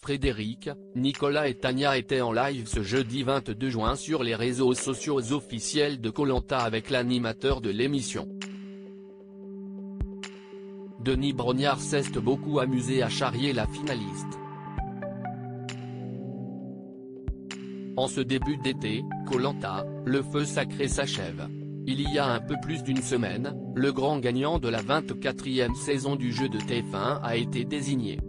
Frédéric, Nicolas et Tania étaient en live ce jeudi 22 juin sur les réseaux sociaux officiels de Koh-Lanta avec l'animateur de l'émission. Denis Brognard s'est beaucoup amusé à charrier la finaliste. En ce début d'été, Koh-Lanta, le feu sacré s'achève. Il y a un peu plus d'une semaine, le grand gagnant de la 24e saison du jeu de TF1 a été désigné.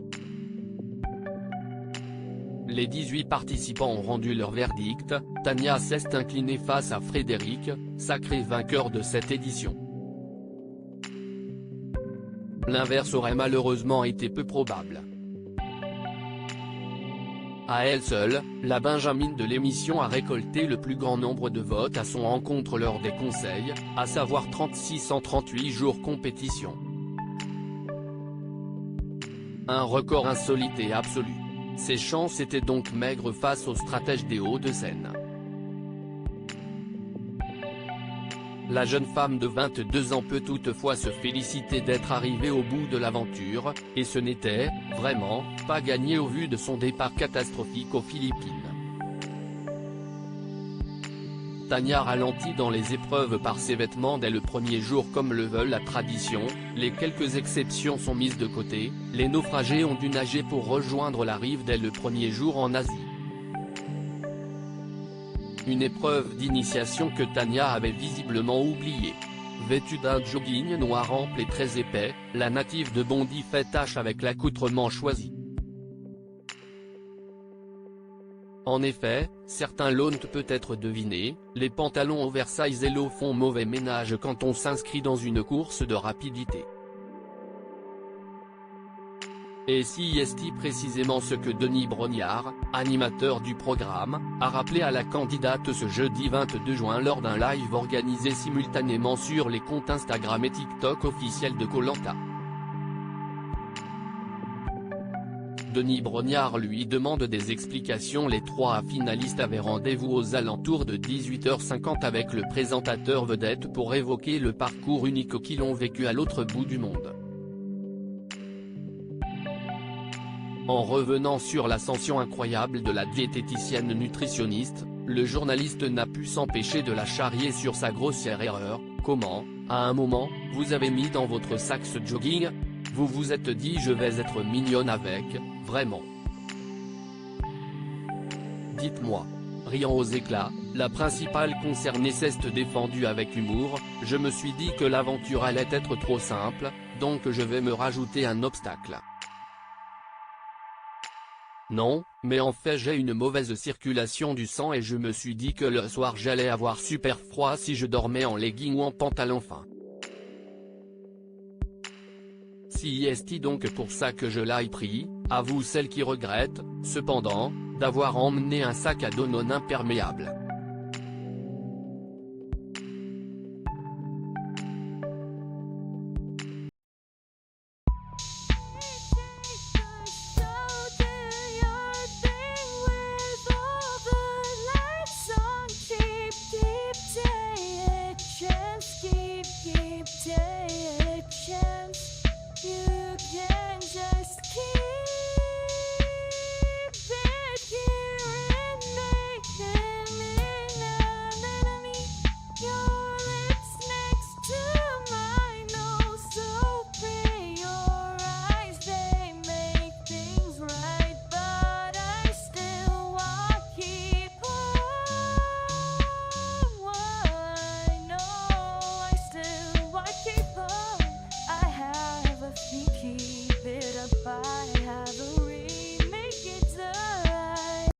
Les 18 participants ont rendu leur verdict, Tania s'est inclinée face à Frédéric, sacré vainqueur de cette édition. L'inverse aurait malheureusement été peu probable. À elle seule, la Benjamine de l'émission a récolté le plus grand nombre de votes à son encontre lors des conseils, à savoir 36 en 38 jours compétition. Un record insolite et absolu. Ses chances étaient donc maigres face aux stratèges des Hauts-de-Seine. La jeune femme de 22 ans peut toutefois se féliciter d'être arrivée au bout de l'aventure, et ce n'était, vraiment, pas gagné au vu de son départ catastrophique aux Philippines. Tania ralentit dans les épreuves par ses vêtements dès le premier jour comme le veut la tradition, les quelques exceptions sont mises de côté, les naufragés ont dû nager pour rejoindre la rive dès le premier jour en Asie. Une épreuve d'initiation que Tania avait visiblement oubliée. Vêtue d'un jogging noir ample et très épais, la native de Bondy fait tâche avec l'accoutrement choisi. En effet, certains l'ont peut-être deviné, les pantalons oversize Hello font mauvais ménage quand on s'inscrit dans une course de rapidité. Et si est précisément ce que Denis Brognard, animateur du programme, a rappelé à la candidate ce jeudi 22 juin lors d'un live organisé simultanément sur les comptes Instagram et TikTok officiels de Koh-Lanta. Denis Brognard lui demande des explications. Les trois finalistes avaient rendez-vous aux alentours de 18h50 avec le présentateur vedette pour évoquer le parcours unique qu'ils ont vécu à l'autre bout du monde. En revenant sur l'ascension incroyable de la diététicienne nutritionniste, le journaliste n'a pu s'empêcher de la charrier sur sa grossière erreur. Comment, à un moment, vous avez mis dans votre sac ce jogging ? Vous vous êtes dit je vais être mignonne avec, vraiment. Dites-moi. Riant aux éclats, la principale concernée s'est défendue avec humour, je me suis dit que l'aventure allait être trop simple, donc je vais me rajouter un obstacle. Non, mais en fait j'ai une mauvaise circulation du sang et je me suis dit que le soir j'allais avoir super froid si je dormais en legging ou en pantalon fin. Si est donc pour ça que je l'ai pris, à vous celle qui regrette, cependant, d'avoir emmené un sac à dos non imperméable.